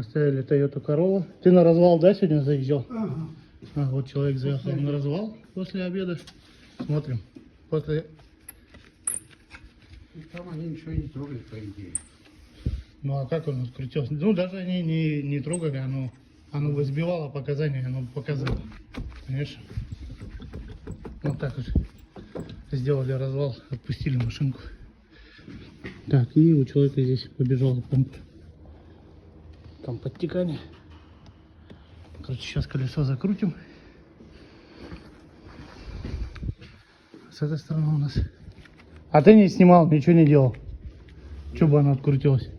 Оставили Toyota Corolla. Ты на развал, да, сегодня заезжал? Ага. А, вот человек заехал на развал после обеда. Смотрим. После... И там они ничего не трогают, по идее. Ну а как он открутился? Ну даже они не трогали, оно возбивало показания, оно показывало. Конечно. Вот так вот сделали развал, отпустили машинку. Так, и у человека здесь побежала помпа. Там подтекание. Короче, сейчас колесо закрутим. С этой стороны у нас. А ты не снимал, ничего не делал. Че бы оно открутилось?